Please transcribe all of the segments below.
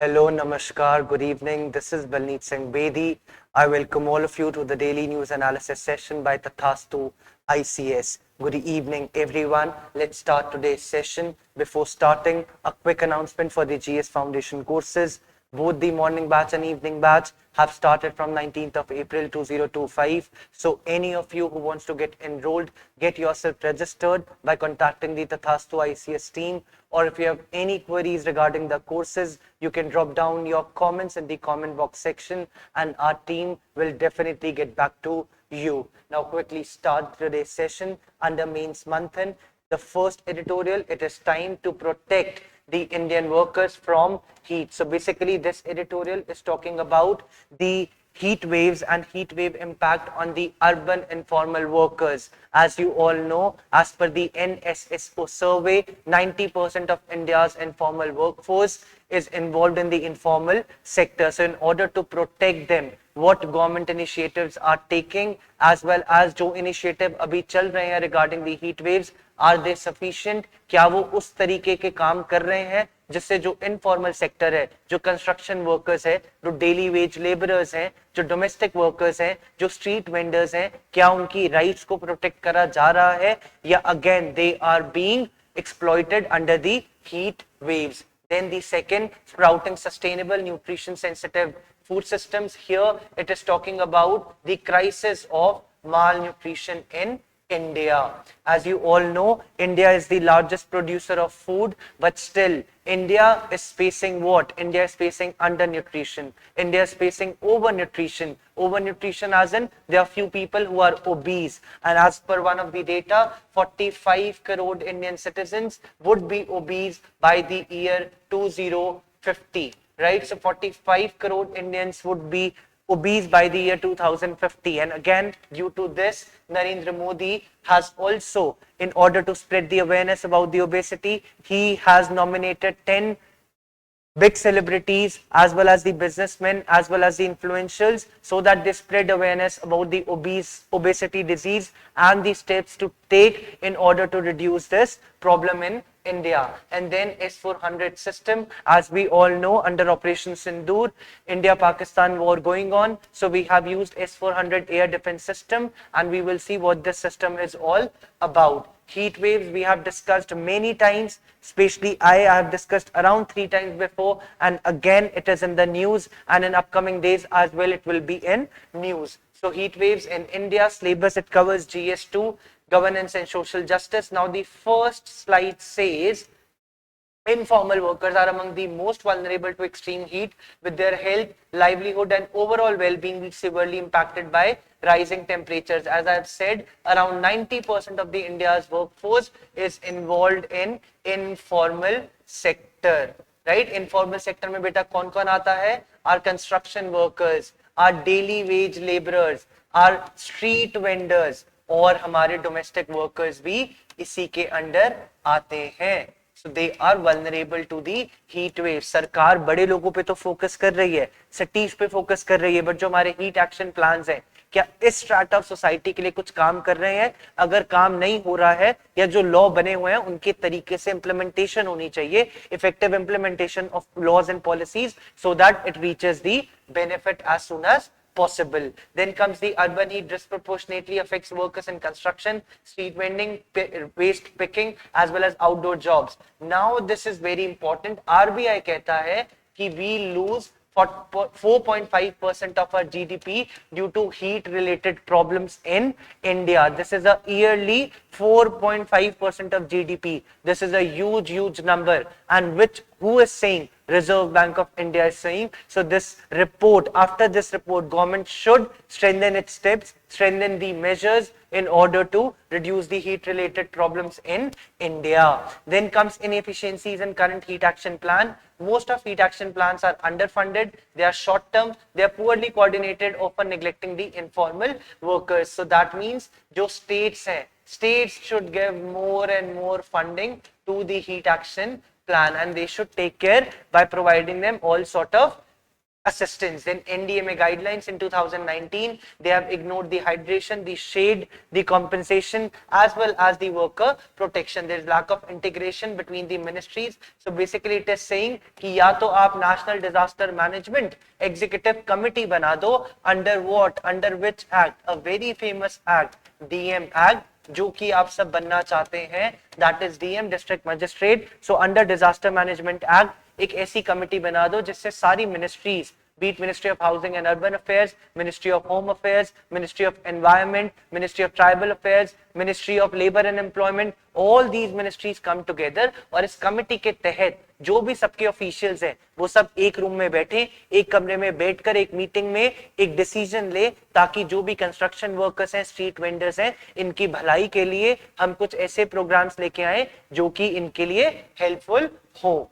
Hello, Namaskar, good evening. This is Balneet Singh Bedi. I welcome all of you to the daily news analysis session by Tathastu ICS. Good evening, everyone. Let's start today's session. Before starting, a quick announcement for the GS Foundation courses. Both the morning batch and evening batch have started from 19th of April 2025. So any of you who wants to get enrolled, get yourself registered by contacting the Tathastu ICS team, or if you have any queries regarding the courses, you can drop down your comments in the comment box section and our team will definitely get back to you. Now quickly start today's session under mains Manthan. The first editorial, it is time to protect the Indian workers from heat. So basically this editorial is talking about the heat waves and heat wave impact on the urban informal workers. As you all know, as per the NSSO survey, 90% of India's informal workforce is involved in the informal sector. So in order to protect them, what government initiatives are taking, as well as जो initiative अभी चल रहे हैं regarding the heat waves, are they sufficient? क्या वो उस तरीके के काम कर रहे हैं जिससे जो इनफॉर्मल सेक्टर है, जो कंस्ट्रक्शन वर्कर्स है, जो डेली वेज लेबरर्स हैं, जो डोमेस्टिक वर्कर्स हैं, जो स्ट्रीट वेंडर्स हैं, क्या उनकी राइट्स को प्रोटेक्ट करा जा रहा है या again they are being exploited under the heat waves. Then the second, sprouting sustainable nutrition sensitive food systems. Here it is talking about the crisis of malnutrition in India. As you all know, India is the largest producer of food, but still India is facing what? India is facing undernutrition. India is facing overnutrition. Overnutrition as in there are few people who are obese, and as per one of the data, 45 crore Indian citizens would be obese by the year 2050. Right? So 45 crore Indians would be obese by the year 2050. And again, due to this, Narendra Modi has also, in order to spread the awareness about the obesity, he has nominated 10 big celebrities as well as the businessmen as well as the influentials so that they spread awareness about the obesity disease and the steps to take in order to reduce this problem in India. And then S-400 system, as we all know, under Operation Sindoor, India-Pakistan war going on. So we have used S-400 air defense system, and we will see what this system is all about. Heat waves we have discussed many times, especially I have discussed around 3 times before, and again it is in the news, and in upcoming days as well it will be in news. So heat waves in India, syllabus it covers GS2, governance and social justice. Now the first slide says informal workers are among the most vulnerable to extreme heat, with their health, livelihood and overall well-being being severely impacted by rising temperatures. As I've said, around 90% of the India's workforce is involved in informal sector. Right? Informal sector में बेटा कौन कौन आता है? Our construction workers, our daily wage laborers, our street vendors और हमारे domestic workers भी इसी के अंडर आते हैं. So they are vulnerable to the heat wave. सरकार बड़े लोगों पे तो फोकस कर रही है, सिटीज पे फोकस कर रही है, बट जो हमारे हीट एक्शन प्लान्स हैं, क्या इस स्ट्रैटा ऑफ सोसाइटी के लिए कुछ काम कर रहे हैं? अगर काम नहीं हो रहा है या जो लॉ बने हुए हैं उनके तरीके से इंप्लीमेंटेशन होनी चाहिए, effective implementation of laws and policies so that it reaches the benefit as soon as possible. Then comes the urban heat disproportionately affects workers in construction, street vending, waste picking as well as outdoor jobs. Now this is very important. RBI कहता है कि we lose 4.5% of our GDP due to heat related problems in India. This is a yearly 4.5% of GDP. This is a huge number, and which who is saying? Reserve Bank of India is saying. So this report, after this report, government should strengthen its steps, strengthen the measures in order to reduce the heat related problems in India. Then comes inefficiencies in current heat action plan. Most of heat action plans are underfunded, they are short term, they are poorly coordinated, often neglecting the informal workers. So that means जो states हैं, states should give more and more funding to the heat action plan, and they should take care by providing them all sort of assistance. Then NDMA guidelines in 2019, they have ignored the hydration, the shade, the compensation, as well as the worker protection. There is lack of integration between the ministries. So basically it is saying कि या तो आप National Disaster Management Executive Committee बना दो, under what? Under which act? A very famous act, DM Act, जो कि आप सब बनना चाहते हैं, that is DM District Magistrate. So under Disaster Management Act एक ऐसी कमिटी बना दो जिससे सारी ministries, be it Ministry of Housing and Urban Affairs, Ministry of Home Affairs, Ministry of Environment, Ministry of Tribal Affairs, Ministry of Labor and Employment, all these ministries come together और इस committee के तहत जो भी सबके officials हैं वो सब एक रूम में बैठे, एक कमरे में बैठकर एक मीटिंग में एक डिसीजन ले, ताकि जो भी कंस्ट्रक्शन वर्कर्स हैं, स्ट्रीट वेंडर्स हैं, इनकी भलाई के लिए हम कुछ ऐसे प्रोग्राम्स लेके आए जो कि इनके लिए हेल्पफुल हो.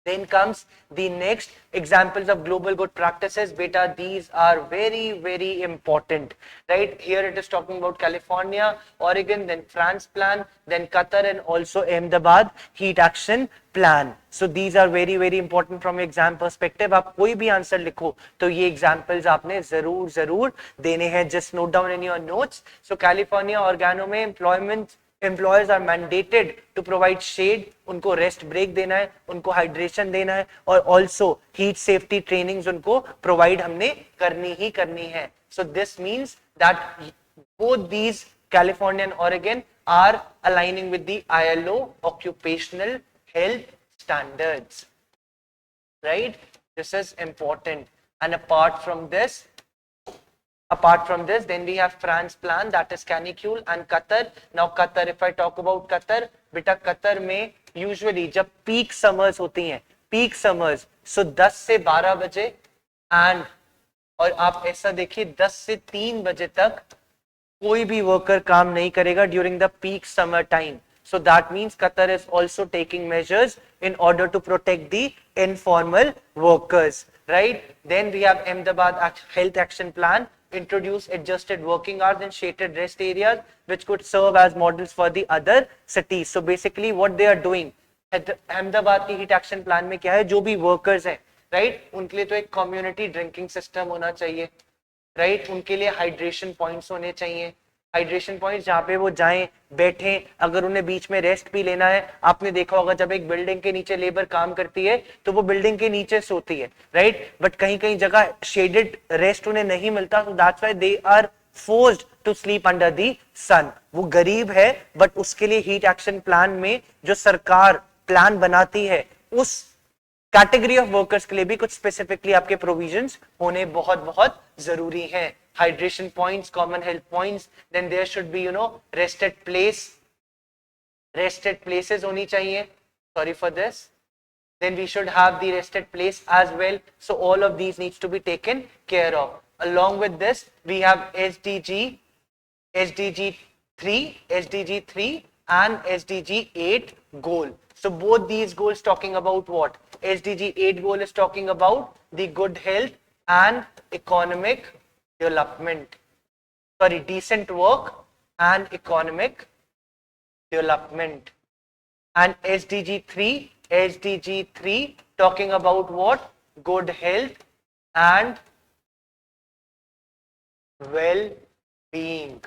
Then comes the next examples of global good practices. Beta, these are very, very important, right? Here it is talking about California, Oregon, then France plan, then Qatar, and also Ahmedabad heat action plan. So these are very, very important from exam perspective. आप कोई भी answer लिखो तो ये examples आपने जरूर जरूर देने हैं. Just note down in your notes. So California, Oregon में employers are mandated to provide shade, उनको rest break देना है, उनको hydration देना है, और also heat safety trainings उनको provide हमने करनी है. So this means that both these California and Oregon are aligning with the ILO occupational health standards, right? This is important. And apart from this, then we have France plan, that is canicule, and Qatar. Now Qatar, if I talk about Qatar, beta Qatar में usually जब peak summers होती हैं, peak summers, so 10 से 12 बजे and और आप ऐसा देखिए 10 से 3 बजे तक कोई भी worker काम नहीं करेगा during the peak summer time. So that means Qatar is also taking measures in order to protect the informal workers, right? Then we have Ahmedabad health action plan, introduce adjusted working hours and shaded rest areas which could serve as models for the other cities. So basically what they are doing, Ahmedabad की heat action plan में क्या है, जो भी workers हैं, right, उनके लिए तो एक community drinking system होना चाहिए, right, उनके लिए hydration points होने चाहिए, हाइड्रेशन पॉइंट जहाँ पे वो जाएं, बैठें, अगर उन्हें बीच में रेस्ट भी लेना है. आपने देखा होगा जब एक बिल्डिंग के नीचे लेबर काम करती है तो वो बिल्डिंग के नीचे सोती है, राइट, बट कहीं कहीं जगह शेडेड रेस्ट उन्हें नहीं मिलता, so that's why they are forced to sleep under the sun. वो गरीब है बट उसके लिए हीट एक्शन प्लान में जो सरकार प्लान बनाती है उस कैटेगरी ऑफ वर्कर्स के लिए भी कुछ स्पेसिफिकली आपके प्रोविजंस होने बहुत बहुत जरूरी हैं. Hydration points, common health points, then there should be, rested places होनी चाहिए. Sorry for this. Then we should have the rested place as well. So all of these needs to be taken care of. Along with this, we have SDG 3 and SDG 8 goal. So both these goals talking about what? SDG 8 goal is talking about the good health and economic development. Sorry, decent work and economic development. And SDG 3 talking about what? Good health and well-being.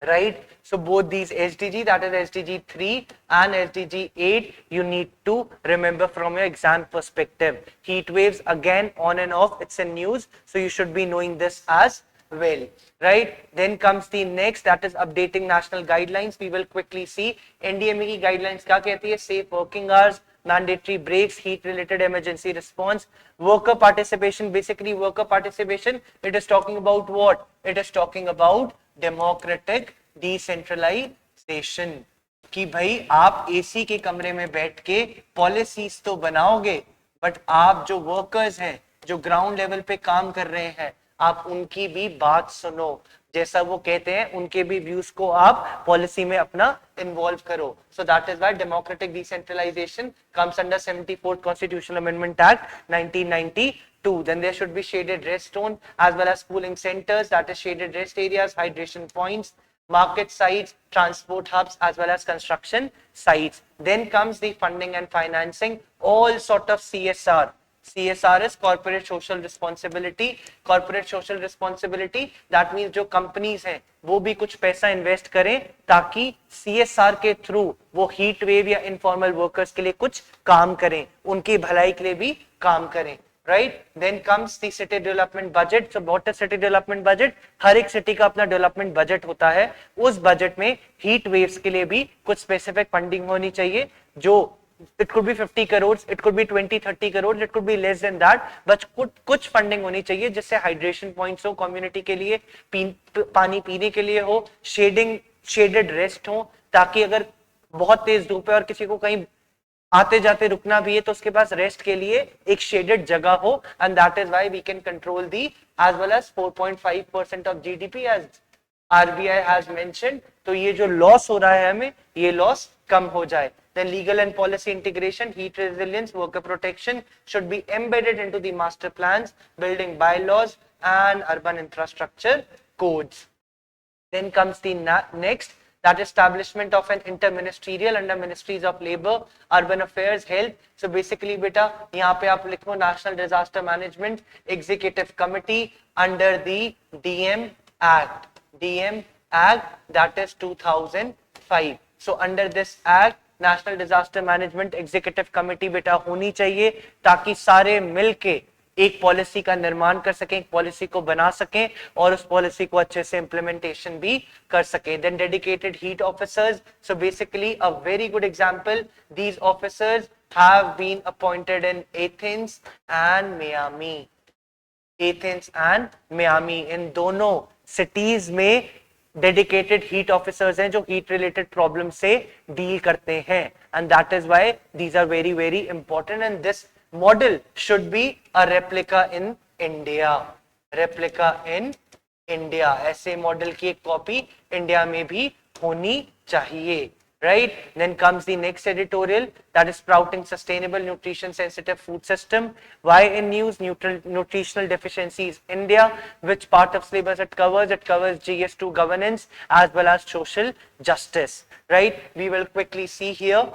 Right? So both these SDG, that is SDG 3 and SDG 8, you need to remember from your exam perspective. Heat waves again on and off, it's in news, so you should be knowing this as well, right? Then comes the next, that is updating national guidelines. We will quickly see NDMA की guidelines क्या कहती है? Safe working hours, mandatory breaks, heat related emergency response, worker participation. Basically worker participation, it is talking about what? It is talking about democratic decentralisation, कि भाई आप AC के कमरे में बैठ के पॉलिसीज तो बनाओगे बट आप जो वर्कर्स हैं, जो ग्राउंड लेवल पे काम कर रहे हैं, आप उनकी भी बात सुनो, जैसा वो कहते हैं उनके भी व्यूज को आप पॉलिसी में अपना इन्वॉल्व करो. So that is why democratic decentralisation comes under 74th constitutional amendment act 1992. Then there should be shaded rest zone as well as cooling centers, that is shaded rest areas, hydration points, market sites, transport hubs as well as construction sites. Then comes the funding and financing, all sort of CSR. CSR is corporate social responsibility. Corporate social responsibility that means जो companies हैं वो भी कुछ पैसा invest करें ताकि CSR के through वो हीट वेव या इनफॉर्मल वर्कर्स के लिए कुछ काम करें, उनकी भलाई के लिए भी काम करें. Right? Then comes the city development budget. So what is city development budget? हर एक सिटी का अपना डेवलपमेंट बजट होता है. उस बजट में हीट वेव्स के लिए भी कुछ स्पेसिफिक फंडिंग होनी चाहिए, जो it could be 50 crores, it could be 20-30 crores, it could be less than that, but कुछ फंडिंग होनी चाहिए जिससे हाइड्रेशन पॉइंट्स हो कम्युनिटी के लिए, पानी पीने के लिए हो, शेडेड रेस्ट हो, ताकि अगर बहुत तेज धूप है और किसी को कहीं आते जाते रुकना भी है तो उसके पास रेस्ट के लिए एक शेडेड जगह हो. And that is why we can control the as well as 4.5% of GDP as RBI has mentioned. तो ये जो लॉस हो रहा है हमें, ये लॉस कम हो जाए. Then legal and policy integration, heat resilience, worker protection should be embedded into the master plans, building bylaws and urban infrastructure codes. Then comes the next, that establishment of an interministerial under ministries of labor, urban affairs, health. So basically beta यहाँ पे आप लिखो national disaster management executive committee under the DM Act that is 2005. So under this act national disaster management executive committee बेटा होनी चाहिए ताकि सारे मिलके एक पॉलिसी का निर्माण कर सकें, एक पॉलिसी को बना सकें और उस पॉलिसी को अच्छे से इंप्लीमेंटेशन भी कर सकें. Then dedicated heat officers. So basically a very good example, these officers have been appointed in Athens and Miami. Athens and Miami, इन दोनों सिटीज में डेडिकेटेड हीट ऑफिसर्स हैं जो हीट रिलेटेड प्रॉब्लम से डील करते हैं. And that is why these are very very important and this model should be a replica in India. Replica in India, ऐसे model की एक कॉपी इंडिया में भी होनी चाहिए. Right? Then comes the next editorial, that is sprouting sustainable nutrition sensitive food system. Why in news? Nutritional deficiencies India. Which part of syllabus it covers? It covers GS2 governance as well as social justice. Right? We will quickly see here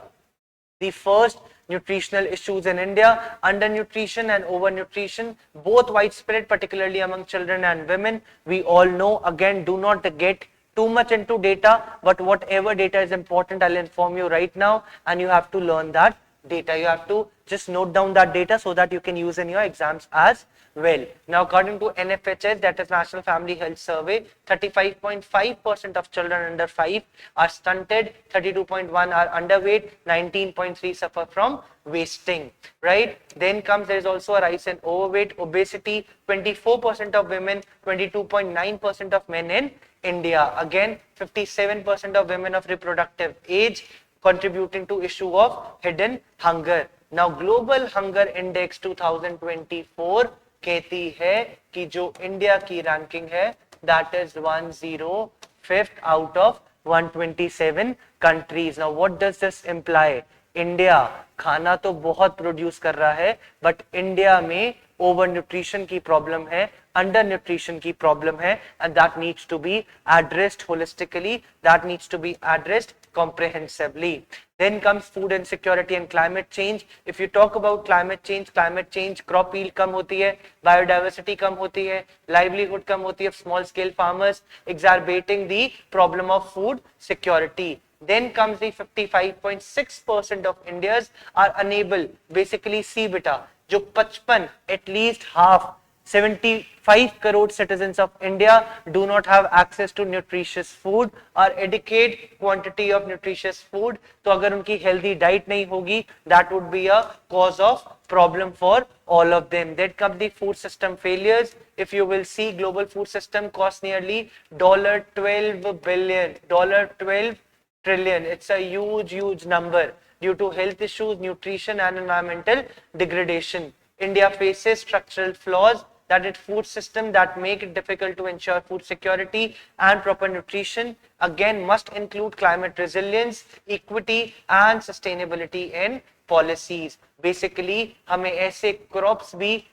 the first nutritional issues in India. Undernutrition and overnutrition, both widespread, particularly among children and women. We all know, again, do not get too much into data, but whatever data is important, I'll inform you right now, and you have to learn that data. You have to just note down that data so that you can use in your exams as well. Now, according to NFHS, that is National Family Health Survey, 35.5% of children under 5 are stunted, 32.1 are underweight, 19.3 suffer from wasting. Right? Then comes, there is also a rise in overweight, obesity, 24% of women, 22.9% of men in India. Again, 57% of women of reproductive age, contributing to issue of hidden hunger. Now, Global Hunger Index 2024 कहती है कि जो India की ranking है, that is 105th out of 127 countries. Now, what does this imply? India खाना तो बहुत produce कर रहा है, बट इंडिया में ओवर न्यूट्रिशन की प्रॉब्लम है, अंडर न्यूट्रिशन की प्रॉब्लम है, and that needs to be addressed holistically, that needs to be addressed comprehensively. Then comes food insecurity and climate change. If you talk about climate change, crop yield कम होती है, biodiversity कम होती है, livelihood कम होती है, small scale farmers, exacerbating the problem of food security. Then comes the 55.6% of Indians are unable, basically see beta, जो 55, at least half, 75 crore citizens of India do not have access to nutritious food or adequate quantity of nutritious food. तो अगर उनकी healthy diet नहीं होगी, that would be a cause of problem for all of them. Then come the food system failures. If you will see, global food system costs nearly $12 billion, $12 trillion. It's a huge number due to health issues, nutrition and environmental degradation. India faces structural flaws, that is food system that make it difficult to ensure food security and proper nutrition. Again, must include climate resilience, equity and sustainability in policies. Basically, हमें ऐसे crops भी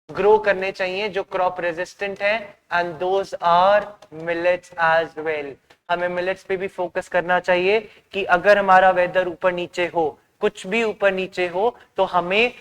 grow करने चाहिए जो crop resistant हैं, and those are millets as well. हमें millets पे भी फोकस करना चाहिए कि अगर हमारा वेदर ऊपर नीचे हो, कुछ भी ऊपर नीचे हो, तो हमें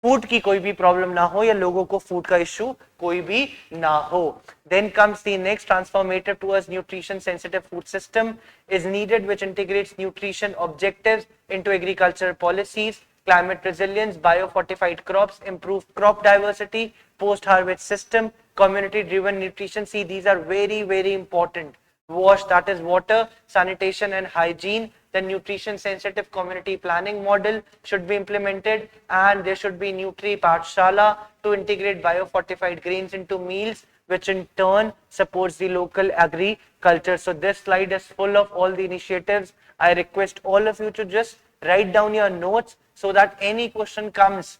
फूड की कोई भी प्रॉब्लम ना हो या लोगों को फूड का इश्यू कोई भी ना हो. Then comes the next transformative towards nutrition sensitive food system is needed, which integrates nutrition objectives into agricultural policies, climate resilience, biofortified crops, improved crop diversity, post harvest system, community driven nutrition. See, these are very, very important. Wash, that is water, sanitation and hygiene. The nutrition sensitive community planning model should be implemented, and there should be Nutri Pathshala to integrate biofortified grains into meals, which in turn supports the local agriculture. So this slide is full of all the initiatives. I request all of you to just write down your notes so that any question comes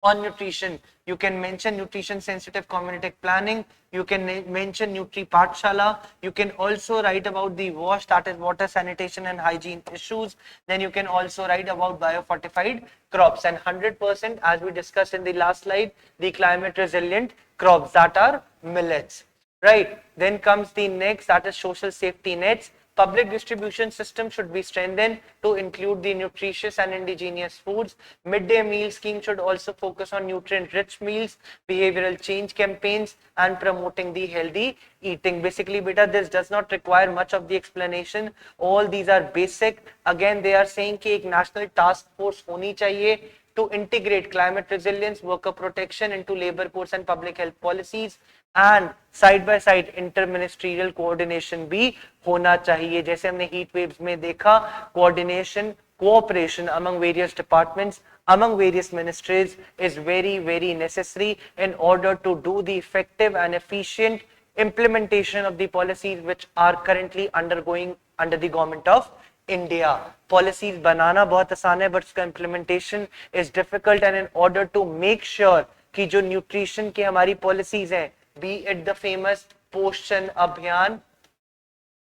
on nutrition, you can mention nutrition sensitive community planning, you can mention Nutri Pathshala, you can also write about the wash, that is water, sanitation and hygiene issues, then you can also write about biofortified crops, and 100%, as we discussed in the last slide, the climate resilient crops, that are millets, right? Then comes the next, that is social safety nets. Public distribution system should be strengthened to include the nutritious and indigenous foods. Midday meal scheme should also focus on nutrient-rich meals, behavioral change campaigns, and promoting the healthy eating. Basically, beta, this does not require much of the explanation. All these are basic. Again, they are saying कि एक national task force होनी चाहिए to integrate climate resilience, worker protection into labor codes and public health policies, and side by side interministerial coordination भी होना चाहिए. जैसे हमने heat waves में देखा, coordination, cooperation among various departments, among various ministries is very, very necessary in order to do the effective and efficient implementation of the policies which are currently undergoing under the government of India. Policies बनाना बहुत आसान है, but उसका implementation is difficult, and in order to make sure कि जो nutrition की हमारी policies हैं, be it the famous Poshan Abhiyan,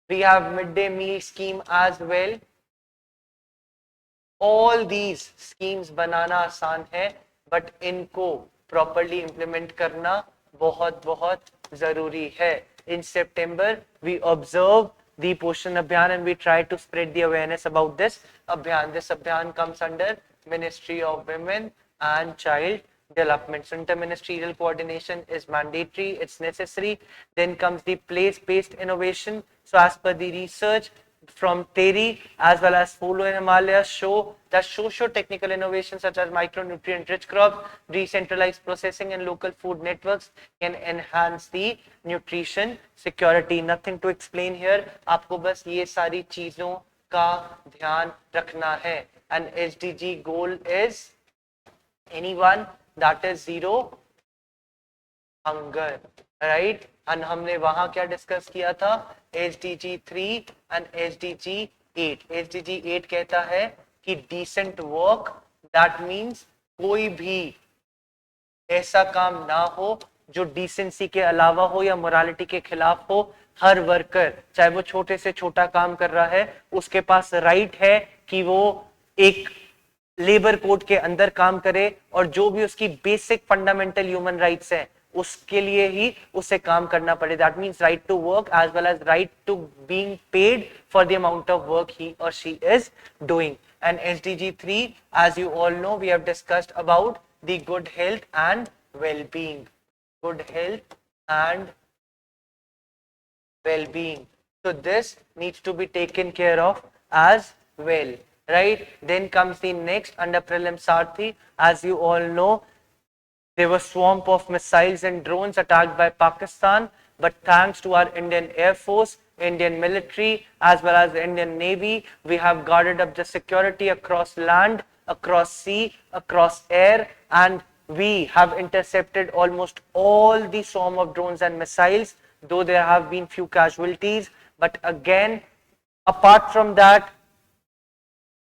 we have midday meal scheme as well. All these schemes बनाना आसान है, but इनको properly implement करना बहुत बहुत जरूरी है. In September, we observe the Poshan Abhiyan and we try to spread the awareness about this Abhiyan. This Abhiyan comes under Ministry of Women and Child Development. So interministerial coordination is mandatory, it's necessary. Then comes the place-based innovation. So as per the research from TERI as well as FOLO in Himalayas show that socio-technical innovations such as micronutrient-rich crops, decentralized processing and local food networks can enhance the nutrition security. Nothing to explain here. आपको बस ये सारी चीजों का ध्यान रखना है. And SDG goal is anyone, that is zero hunger, right? And हमने वहां क्या डिस्कस किया था? SDG 3 and SDG 8. SDG 8 कहता है कि decent work, that means कोई भी ऐसा काम ना हो जो डिसेंसी के अलावा हो या मोरालिटी के खिलाफ हो. हर वर्कर, चाहे वो छोटे से छोटा काम कर रहा है, उसके पास राइट है कि वो एक लेबर कोड के अंदर काम करे, और जो भी उसकी बेसिक फंडामेंटल ह्यूमन राइट्स है उसके लिए ही उसे काम करना पड़े. That means right to work as well as right to being paid for the amount of work he और she is doing. And SDG 3, as you all know, we have discussed about the good health and well-being. Good health and well-being. So this needs to be taken care of as well, right? Then comes the next under prelim Sarthi. As you all know, there was swamp of missiles and drones attacked by Pakistan, but thanks to our Indian Air Force, Indian military, as well as the Indian Navy, we have guarded up the security across land, across sea, across air, and we have intercepted almost all the swarm of drones and missiles, though there have been few casualties. But again, apart from that,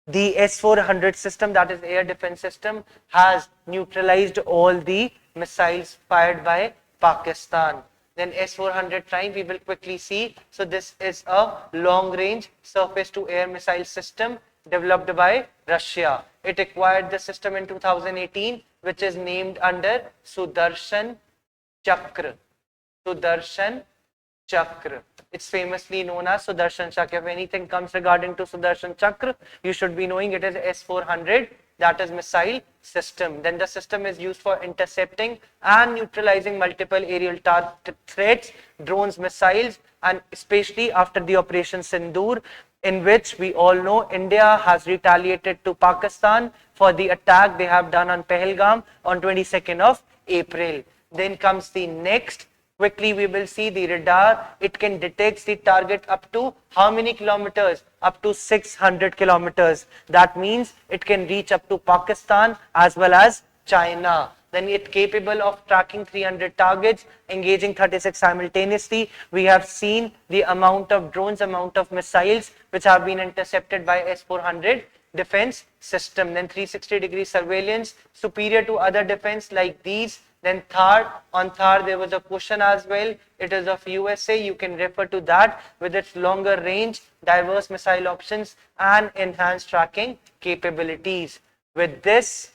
the S-400 system, that is air defense system, has neutralized all the missiles fired by Pakistan. Then S-400 Prime, we will quickly see. So this is a long-range surface-to-air missile system developed by Russia. It acquired the system in 2018, which is named under Sudarshan Chakra. Sudarshan Chakra. It's famously known as Sudarshan Chakra. If anything comes regarding to Sudarshan Chakra, you should be knowing it is S-400 that is missile system. Then the system is used for intercepting and neutralizing multiple aerial threats, drones, missiles, and especially after the Operation Sindoor, in which we all know India has retaliated to Pakistan for the attack they have done on Pahalgam on 22nd of April. Then comes the next. Quickly we will see the radar. It can detect the target up to how many kilometers? Up to 600 kilometers. That means it can reach up to Pakistan as well as China. Then it's capable of tracking 300 targets, engaging 36 simultaneously. We have seen the amount of drones, amount of missiles which have been intercepted by S-400 defense system. Then 360-degree surveillance, superior to other defense like these. Then Thar, on Thar there was a question as well. It is of USA. You can refer to that with its longer range, diverse missile options and enhanced tracking capabilities. With this,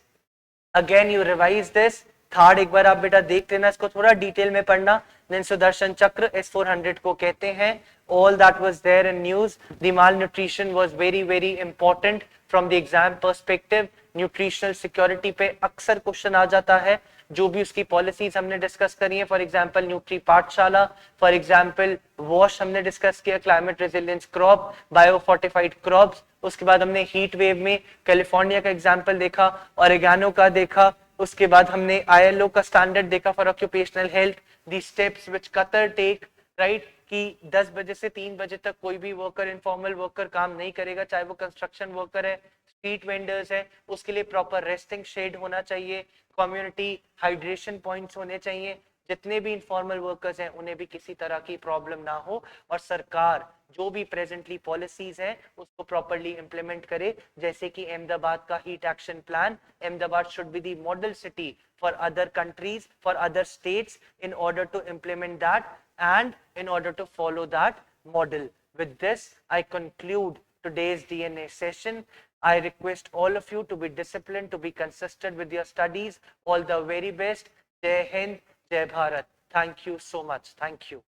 again you revise this. Third एक बार आप बेटा देख लेना, इसको थोड़ा detail में पढ़ना. Then Sudarshan चक्र S-400 को कहते हैं. All that was there in news. The malnutrition was very very important from the exam perspective. Nutritional security पे अक्सर क्वेश्चन आ जाता है. जो भी उसकी पॉलिसीज हमने डिस्कस करी है, for example nutri Pathshala, for example wash हमने डिस्कस किया, climate resilience crop, bio fortified crops. उसके बाद हमने हीट वेव में कैलिफोर्निया का एग्जांपल देखा, ओरेगानो का देखा. उसके बाद हमने ILO का स्टैंडर्ड देखा for occupational health. The steps which Qatar take, right, कि 10 बजे से 3 बजे तक कोई भी वर्कर, इनफॉर्मल वर्कर काम नहीं करेगा, चाहे वो कंस्ट्रक्शन वर्कर है, स्ट्रीट वेंडर्स है, उसके लिए प्रॉपर रेस्टिंग शेड होना चाहिए, कम्युनिटी हाइड्रेशन पॉइंट्स होने चाहिए. जितने भी इनफॉर्मल वर्कर्स हैं उन्हें भी किसी तरह की प्रॉब्लम ना हो, और सरकार जो भी प्रेजेंटली पॉलिसीज हैं उसको प्रॉपर्ली इंप्लीमेंट करे. जैसे कि अहमदाबाद का heat action plan, Ahmedabad should be the model city for other countries, for other states, in order to implement that and in order to follow that model. With this, I conclude today's DNA session. I request all of you to be disciplined, to be consistent with your studies. All the very best. Jai Hind, Jai Bharat. Thank you so much. Thank you.